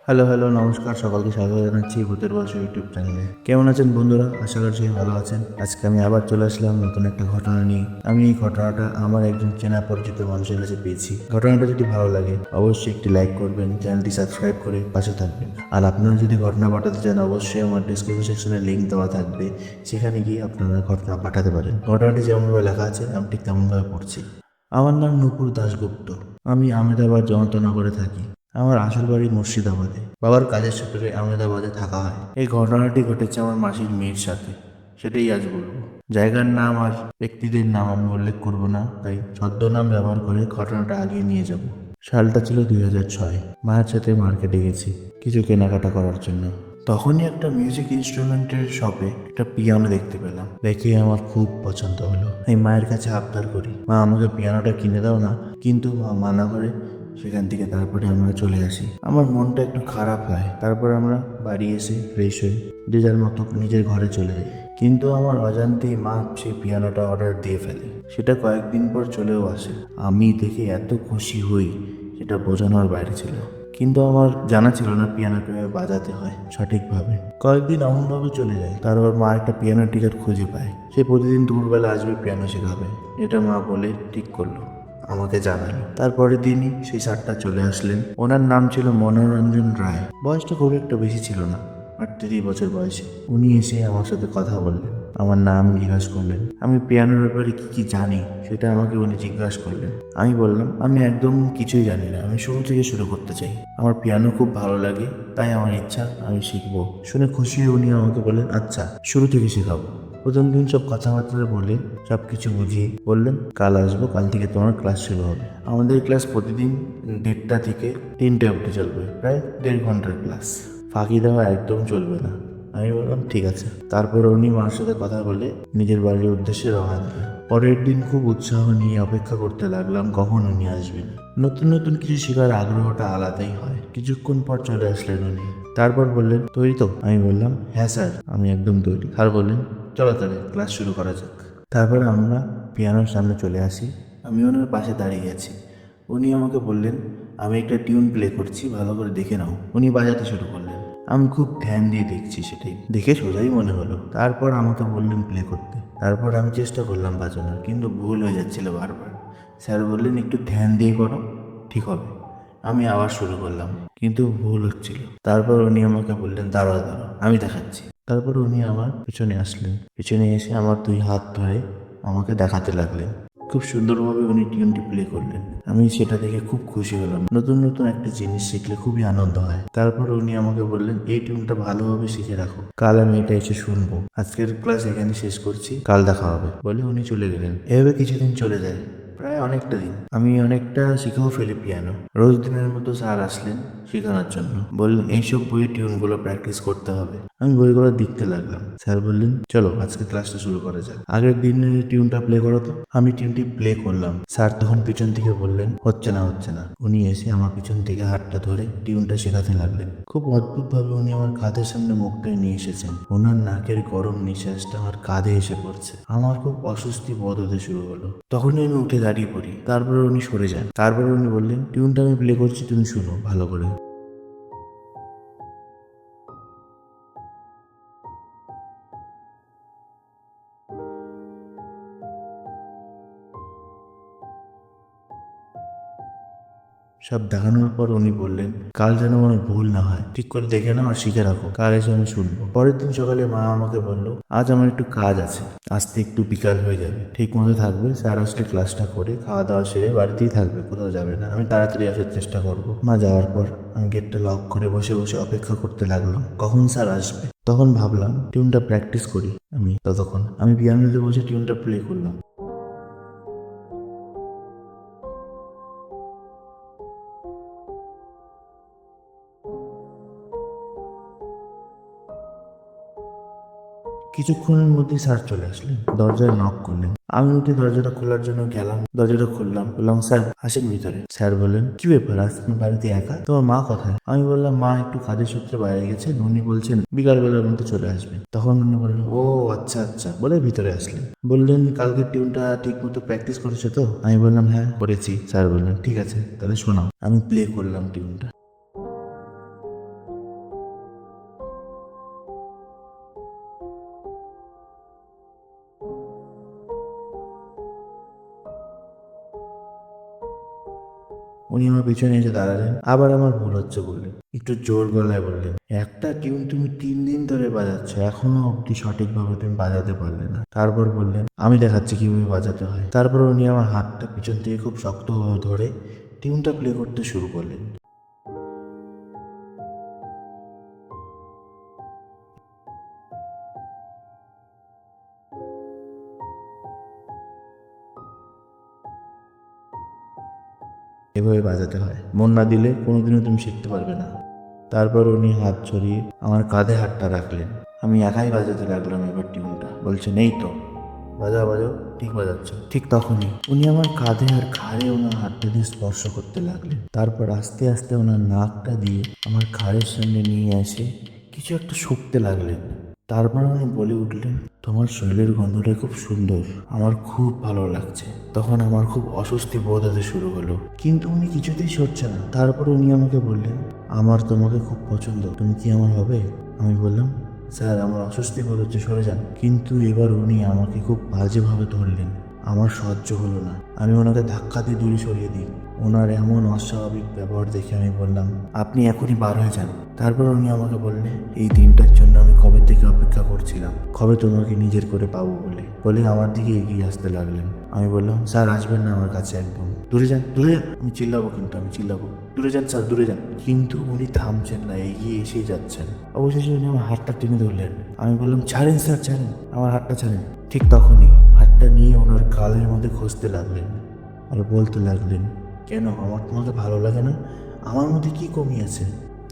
Hello hello নমস্কার, সকলকে স্বাগত জানাচ্ছি ভূতের বয়স ইউটিউব চ্যানেলে। কেমন আছেন বন্ধুরা? আশা করছি ভালো আছেন। আজকে আমি আবার চলে আসলাম নতুন একটা ঘটনা নিয়ে। আমি এই ঘটনাটা আমার একজন চেনা পরিচিত মানুষের কাছে পেয়েছি। ঘটনাটা যদি ভালো লাগে অবশ্যই একটি লাইক করবেন, চ্যানেলটি সাবস্ক্রাইব করে পাশে থাকবেন। আর আপনারা যদি ঘটনা পাঠাতে চান অবশ্যই আমার ডিসক্রিপশন সেকশনে লিঙ্ক দেওয়া থাকবে, সেখানে গিয়ে আপনারা ঘটনা পাঠাতে পারেন। ঘটনাটি যেমনভাবে লেখা আছে আমি ঠিক তেমনভাবে পড়ছি। আমার নাম নূপুর দাশগুপ্ত। আমি আহমেদাবাদ জনতানগরে থাকি। আমার আসল বাড়ি মুর্শিদাবাদে। বাবার কাজের সূত্রে আহমেদাবাদে থাকা হয়। এই ঘটনাটি ঘটেছে আমার মাসির মেয়ের সাথে, সেটাই আজ বলবো। জায়গার নাম আর ব্যক্তিদের নাম আমি উল্লেখ করব না, তাই ছদ্মনাম ব্যবহার করে ঘটনাটা আগিয়ে নিয়ে যাব। সালটা ছিল 2006। মায়ের সাথে মার্কেটে গেছি কিছু কেনাকাটা করার জন্য। তখনই একটা মিউজিক ইনস্ট্রুমেন্টের শপে একটা পিয়ানো দেখতে পেলাম। দেখে আমার খুব পছন্দ হলো। আমি মায়ের কাছে আবদার করি, মা আমাকে পিয়ানোটা কিনে দাও না, কিন্তু মা মানা করে। সেখান থেকে তারপরে আমরা চলে আসি। আমার মনটা একটু খারাপ হয়। তারপর আমরা বাড়ি এসে ফ্রেশ হই, যে যার মতো নিজের ঘরে চলে যাই। কিন্তু আমার অজান্তেই মা সেই পিয়ানোটা অর্ডার দিয়ে ফেলে। সেটা কয়েকদিন পর চলেও আসে। আমি দেখে এত খুশি হই, সেটা বোঝানোর বাইরে ছিল। কিন্তু আমার জানা ছিল না পিয়ানো কিভাবে বাজাতে হয় সঠিকভাবে। কয়েকদিন এমনভাবে চলে যায়। তারপর মা একটা পিয়ানো টিচার খুঁজে পায়। সে প্রতিদিন দুপুরবেলা আসবে পিয়ানো শেখাবে, এটা মা বলে ঠিক করলো, আমাকে জানালো। তারপরের দিনই সেই স্যারটা চলে আসলেন। ওনার নাম ছিল মনোরঞ্জন রায়। বয়সটা খুব একটা বেশি ছিল না, 38 বছর বয়সে। উনি এসে আমার সাথে কথা বললেন, আমার নাম জিজ্ঞাসা করলেন, আমি পিয়ানোর ব্যাপারে কি কি জানি সেটা আমাকে উনি জিজ্ঞাসা করলেন। আমি বললাম আমি একদম কিছুই জানি না, আমি শুরু থেকে শুরু করতে চাই। আমার পিয়ানো খুব ভালো লাগে, তাই আমার ইচ্ছা আমি শিখবো। শুনে খুশি হয়ে উনি আমাকে বললেন, আচ্ছা শুরু থেকে শেখাবো। প্রথম দিন সব কথাবার্তা বলে সব কিছু বুঝিয়ে বললেন, কাল আসবো, কাল থেকে তোমার ক্লাস শুরু হবে। আমাদের ক্লাস প্রতিদিন 1:30 থেকে 3টে অবধি চলবে, প্রায় 1.5 ঘন্টার ক্লাস। ফাঁকি দেওয়া একদম চলবে না। আমি বললাম ঠিক আছে। তারপর উনি মার সাথে কথা বলে নিজের বাড়ির উদ্দেশ্যে রওনা দিলেন। পরের দিন খুব উৎসাহ নিয়ে অপেক্ষা করতে লাগলাম কখন উনি আসবেন। নতুন নতুন কিছু শেখার আগ্রহটা আলাদাই হয়। কিছুক্ষণ পর চলে আসলেন উনি। তারপর বললেন, তৈরি তো? আমি বললাম হ্যাঁ স্যার, আমি একদম তৈরি। স্যার বললেন, চলো তাহলে ক্লাস শুরু করা যাক। তারপরে আমরা পিয়ানোর সামনে চলে আসি। আমি ওনার পাশে দাঁড়িয়ে আছি। উনি আমাকে বললেন, আমি একটা টিউন প্লে করছি, ভালো করে দেখে নাও। উনি বাজাতে শুরু করলেন। আমি খুব ধ্যান দিয়ে দেখছি, সেটাই দেখে সোজাই মনে হলো। তারপর আমাকে বললেন প্লে করতে। তারপর আমি চেষ্টা করলাম বাজানোর, কিন্তু ভুল হয়ে যাচ্ছিল বারবার। স্যার বললেন একটু ধ্যান দিয়ে করো, ঠিক হবে। আমি আবার শুরু করলাম, কিন্তু ভুল হচ্ছিল। তারপর উনি আমাকে বললেন, দাঁড়াও দাঁড়াও, আমি দেখাচ্ছি। তারপর উনি আমার পিছনে আসলেন। পিছনে এসে আমার 2 হাত ধরে আমাকে দেখাতে লাগলেন। খুব সুন্দরভাবে উনি টিউনটি প্লে করলেন। আমি সেটা দেখে খুব খুশি হলাম। নতুন নতুন একটা জিনিস শিখলে খুবই আনন্দ হয়। তারপর উনি আমাকে বললেন, এই টিউনটা ভালোভাবে শিখে রাখো, কাল আমি এটা এসে শুনবো। আজকের ক্লাস এখানে শেষ করছি, কাল দেখা হবে, বলে উনি চলে গেলেন। এভাবে কিছুদিন চলে যায়, প্রায় অনেকটা দিন। আমি অনেকটা শিখেও ফেলি পিয়ানো। রোজ দিনের মতো স্যার আসলেন শেখানোর জন্য। বললেন এইসব বইয়ের টিউনগুলো প্র্যাকটিস করতে হবে। আমি বইগুলো দেখতে লাগলাম। স্যার বললেন, চলো আজকে ক্লাসটা শুরু করা যাক। আগের দিনের টিউনটা প্লে করো তো। আমি টিউনটি প্লে করলাম। স্যার তখন পিছন থেকে বললেন, হচ্ছে না হচ্ছে না। উনি এসে আমার পিছন থেকে হাতটা ধরে টিউনটা শেখাতে লাগলেন। খুব অদ্ভুতভাবে উনি আমার কাঁধের সামনে মুখটা নিয়ে এসেছেন। ওনার নাকের গরম নিঃশ্বাসটা আমার কাঁধে এসে পড়ছে। আমার খুব অস্বস্তি বোধ হতে শুরু হলো। তখনই আমি উঠে দাঁড়িয়ে পড়ি। তারপরে উনি সরে যান। তারপরে উনি বললেন, টিউনটা আমি প্লে করছি, তুমি শুনো ভালো করে। সব দেখানোর পর উনি বললেন, কাল যেন আমার ভুল না হয়, ঠিক করে দেখে নাও আর শিখে রাখো, কাল এসে আমি শুনবো। পরের দিন সকালে মা আমাকে বলল, আজ আমার একটু কাজ আছে, আসতে একটু বিকাল হয়ে যাবে, ঠিক মতো থাকবে। স্যার আসলে ক্লাসটা করে খাওয়া দাওয়া সেরে বাড়িতেই থাকবে, কোথাও যাবে না। আমি তাড়াতাড়ি আসার চেষ্টা করব। মা যাওয়ার পর আমি গেটটা লক করে বসে বসে অপেক্ষা করতে লাগলাম কখন স্যার আসবে। তখন ভাবলাম টিউনটা প্র্যাকটিস করি। ততক্ষণ আমি পিয়ানোতে বসে টিউনটা প্লে করলাম। কিছুক্ষণের মধ্যেই স্যার চলে আসলেন। দরজায় নক করলেন। আমি উঠে দরজাটা খোলার জন্য গেলাম। দরজাটা খুললাম, বললাম স্যার আসেন ভিতরে। স্যার বললেন, কি ব্যাপার, আজ তুমি বাড়িতে একা? তোমার মা কোথায়? আমি বললাম, মা একটু কাজের সূত্রে বাইরে গেছেন, উনি বলছেন বিকালবেলার মধ্যে চলে আসবেন। তখন উনি বললেন, ও আচ্ছা আচ্ছা, বলে ভিতরে আসলেন। বললেন, কালকের টিউনটা ঠিক মতো প্র্যাকটিস করেছো তো? আমি বললাম হ্যাঁ করেছি। স্যার বললেন, ঠিক আছে তাহলে শোনাও। আমি প্লে করলাম টিউনটা। উনি আমার পিছনে এসে দাঁড়ালেন। আবার আমার ভুল হচ্ছে বললেন, একটু জোর গলায় বললেন, একটা টিউন তুমি 3 দিন ধরে বাজাচ্ছ, এখনো অব্দি সঠিকভাবে তুমি বাজাতে পারলে না। তারপর বললেন, আমি দেখাচ্ছি কিভাবে বাজাতে হয়। তারপর উনি আমার হাতটা পিছন থেকে খুব শক্তভাবে ধরে টিউনটা প্লে করতে শুরু করলেন। এভাবে বাজাতে হয়, মন না দিলে কোনোদিনও তুমি শিখতে পারবে না। তারপর উনি হাত ছড়িয়ে আমার কাঁধে হাতটা রাখলেন। আমি একাই বাজাতে লাগলাম এবার টিউনটা। বলছেন, এই তো বাজাও বাজাও, ঠিক বাজাচ্ছ। ঠিক তখনই উনি আমার কাঁধে আর ঘাড়ে ওনার হাতটা দিয়ে স্পর্শ করতে লাগলেন। তারপর আস্তে আস্তে ওনার নাকটা দিয়ে আমার ঘাড়ের সামনে নিয়ে এসে কিছু একটা শুকতে লাগলেন। তারপর উনি বলে উঠলেন, তোমার শরীরের গন্ধটা খুব সুন্দর, আমার খুব ভালো লাগছে। তখন আমার খুব অস্বস্তি বোধ হতে শুরু হলো, কিন্তু উনি কিছুতেই সরছে না। তারপর উনি আমাকে বললেন, আমার তোমাকে খুব পছন্দ, তুমি কি আমার হবে? আমি বললাম, স্যার আমার অস্বস্তি বোধ হচ্ছে, সরে যান। কিন্তু এবার উনি আমাকে খুব বাজেভাবে ধরলেন। আমার সহ্য হলো না, আমি ওনাকে ধাক্কা দিয়ে দূরে সরিয়ে দিই। ওনার এমন অস্বাভাবিক ব্যবহার দেখে আমি বললাম, আপনি এখনই বার হয়ে যান। তারপর উনি আমাকে বললেন, এই দিনটার জন্য আমি কবে থেকে অপেক্ষা করছিলাম, কবে তোমাকে নিজের করে পাবো বলে আমার দিকে এগিয়ে আসতে লাগলেন। আমি বললাম, স্যার আসবেন না আমার কাছে, একদম দূরে যান, দূরে যান। আমি চিল্লাবো, কিন্তু আমি চিল্লাবো, দূরে যান স্যার, দূরে যান। কিন্তু উনি থামছেন না, এগিয়ে এসেই যাচ্ছেন। অবশেষে উনি আমার হাতটা টেনে ধরলেন। আমি বললাম, ছাড়েন স্যার, ছাড়েন, আমার হাতটা ছাড়েন। ঠিক তখনই হাতটা নিয়ে ওনার গালের মধ্যে ঘষতে লাগলেন আর বলতে লাগলেন, কেন আমার তোমাকে ভালো লাগে না? আমার মধ্যে কি কমি আছে?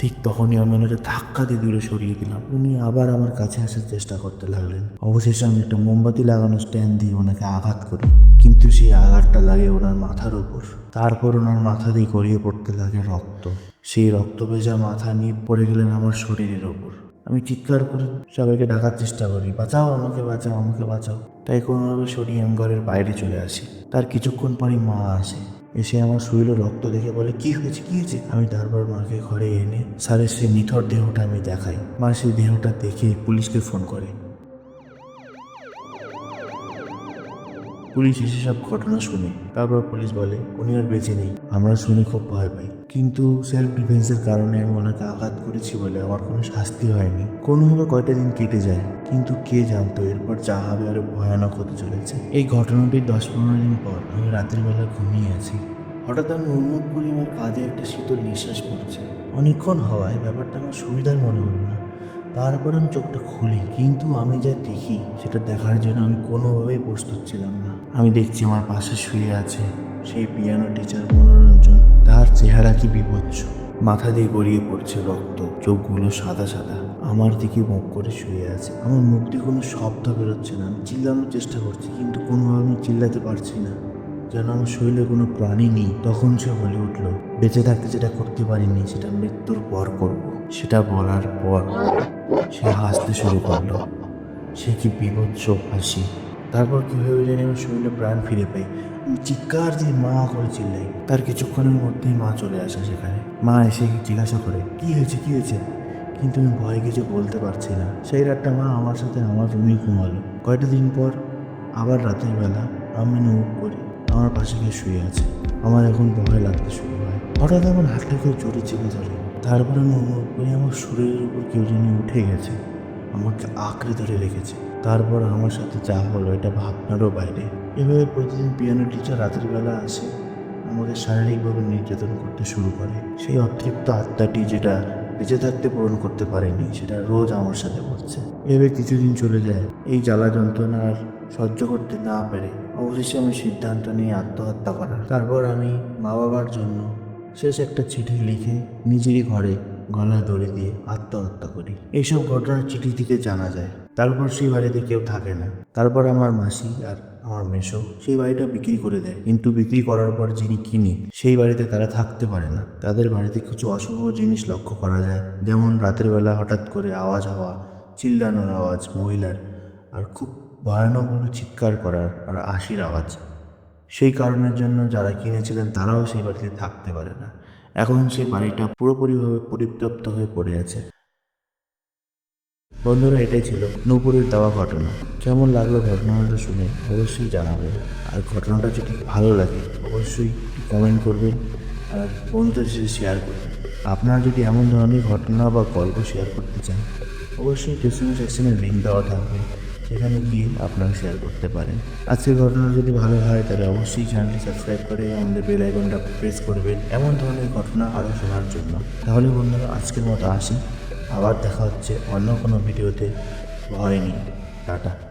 ঠিক তখনই আমি ওনাকে ধাক্কা দিয়ে দূরে সরিয়ে দিলাম। উনি আবার আমার কাছে আসার চেষ্টা করতে লাগলেন। অবশেষে আমি একটা মোমবাতি লাগানো স্ট্যান্ড দিয়ে ওনাকে আঘাত করি, কিন্তু সেই আঘাতটা লাগে ওনার মাথার উপর। তারপর ওনার মাথা দিয়ে গড়িয়ে পড়তে লাগে রক্ত। সেই রক্ত ভেজা মাথা নিয়ে পড়ে গেলেন আমার শরীরের ওপর। আমি চিৎকার করে সবাইকে ডাকার চেষ্টা করি, বাঁচাও আমাকে, বাঁচাও আমাকে, বাঁচাও। তাই কোনোভাবে সরিয়ে আমি ঘরের বাইরে চলে আসি। তার কিছুক্ষণ পরই মা আসে, এসে আমার শরীরে রক্ত দেখে বলে, কি হয়েছে, কি হয়েছে? আমি তারপর মাকে ঘরে এনে স্যারের সেই নিথর দেহটা আমি দেখাই। মা সেই দেহটা দেখে পুলিশকে ফোন করে। পুলিশ এসে সব ঘটনা শুনে, তারপর পুলিশ বলে উনি আর বেঁচে নেই। আমরা শুনে খুব ভয় পাই, কিন্তু সেলফ ডিফেন্সের কারণে আমি ওনাকে আঘাত করেছি বলে আমার কোনো শাস্তি হয়নি। কোনোভাবে কয়টা দিন কেটে যায়, কিন্তু কে জানতো এরপর যা হবে আরো ভয়ানক হতে চলেছে। এই ঘটনাটির 10-15 দিন পর আমি রাতের বেলা ঘুমিয়ে আছি। হঠাৎ আমি অনুভব করি আমার কাঁধে একটা শীতল নিঃশ্বাস পড়ছে। অনেকক্ষণ হওয়ায় ব্যাপারটা আমার সুবিধার মনে হলো না। তারপর আমি চোখটা খুলি, কিন্তু আমি যা দেখি সেটা দেখার জন্য আমি কোনোভাবেই প্রস্তুত ছিলাম না। আমি দেখছি আমার পাশে শুয়ে আছে সেই পিয়ানো টিচার মনোরঞ্জন। তার চেহারা কি বিভৎস, মাথা দিয়ে গড়িয়ে পড়ছে রক্ত, চোখগুলো সাদা সাদা, আমার দিকে মুখ করে শুয়ে আছে। আমার মুখ দিয়ে কোনো শব্দ বেরোচ্ছে না। আমি চিল্লানোর চেষ্টা করছি, কিন্তু কোনোভাবে আমি চিল্লাতে পারছি না, যেন আমার শরীরে কোনো প্রাণী নেই। তখন সে বলে উঠল, বেঁচে থাকতে যেটা করতে পারিনি সেটা মৃত্যুর পর করব। সেটা বলার পর সে হাসতে শুরু করলো। সে কি বিভৎস হাসি! তারপর কীভাবে জানি আমার শরীরে প্রাণ ফিরে পাই। আমি চিৎকার দিয়ে মা করে চিল্লাই। তার কিছুক্ষণের মধ্যেই মা চলে আসে সেখানে। মা এসে জিজ্ঞাসা করে, কি হয়েছে, কি হয়েছে? কিন্তু আমি ভয়ে কিছু বলতে পারছি না। সেই রাতটা মা আমার সাথে আমার রুমেই ঘুমালো। কয়েকটা দিন পর আবার রাতের বেলা আমি অনুভব করি আমার পাশে কেউ শুয়ে আছে। আমার এখন ভয় লাগতে শুরু হয়। হঠাৎ আমার হাতটা কেউ জোরে চেপে ধরে। তারপর আমি অনুভব করি আমার শরীরের উপর কেউ যেন উঠে গেছে, আমাকে আঁকড়ে ধরে রেখেছে। তারপর আমার সাথে যা হলো এটা ভাবনারও বাইরে। এভাবে প্রতিদিন পিয়ানো টিচার রাতের বেলা আসে, আমাকে শারীরিকভাবে নির্যাতন করতে শুরু করে। সেই অতৃপ্ত আত্মাটি যেটা বেঁচে থাকতে পূরণ করতে পারেনি সেটা রোজ আমার সাথে করছে। এভাবে কিছুদিন চলে যায়। এই জ্বালা যন্ত্রণা আর সহ্য করতে না পেরে অবশেষে আমি সিদ্ধান্ত নিয়ে আত্মহত্যা করার। তারপর আমি মা বাবার জন্য শেষ একটা চিঠি লিখে নিজেরই ঘরে গলায় দড়ি দিয়ে আত্মহত্যা করি। এইসব ঘটনার চিঠি থেকে জানা যায়। তারপর সেই বাড়িতে কেউ থাকে না। তারপর আমার মাসি আর আমার মেসো সেই বাড়িটা বিক্রি করে দেয়, কিন্তু বিক্রি করার পর যিনি কিনে সেই বাড়িতে তারা থাকতে পারে না। তাদের বাড়িতে কিছু অশুভ জিনিস লক্ষ্য করা যায়, যেমন রাতের বেলা হঠাৎ করে আওয়াজ হওয়া, চিল্লানোর আওয়াজ মহিলার, আর খুব ভয়ানকভাবে চিৎকার করার আর হাসির আওয়াজ। সেই কারণের জন্য যারা কিনেছিলেন তারাও সেই বাড়িতে থাকতে পারে না। এখন সেই বাড়িটা পুরোপুরিভাবে পরিত্যক্ত হয়ে পড়ে আছে। বন্ধুরা, এটাই ছিল নূপুরের দেওয়া ঘটনা। কেমন লাগলো ঘটনাটা শুনে অবশ্যই জানাবেন। আর ঘটনাটা যদি ভালো লাগে অবশ্যই কমেন্ট করবেন আর বন্ধুদের সাথে শেয়ার করবেন। আপনারা যদি এমন ধরনের ঘটনা বা গল্প শেয়ার করতে চান, অবশ্যই ডিসক্রিপশন সেকশনে লিঙ্ক দেওয়া থাকবে, সেখানে গিয়ে আপনারা শেয়ার করতে পারেন। আজকের ঘটনা যদি ভালো হয় তাহলে অবশ্যই চ্যানেলটি সাবস্ক্রাইব করে আমাদের বেল আইকনটা প্রেস করবেন এমন ধরনের ঘটনা আরও শোনার জন্য। তাহলে বন্ধুরা আজকের মতো আসি, আবার দেখা হচ্ছে অন্য কোনো ভিডিওতে। ভয় নেই। টাটা।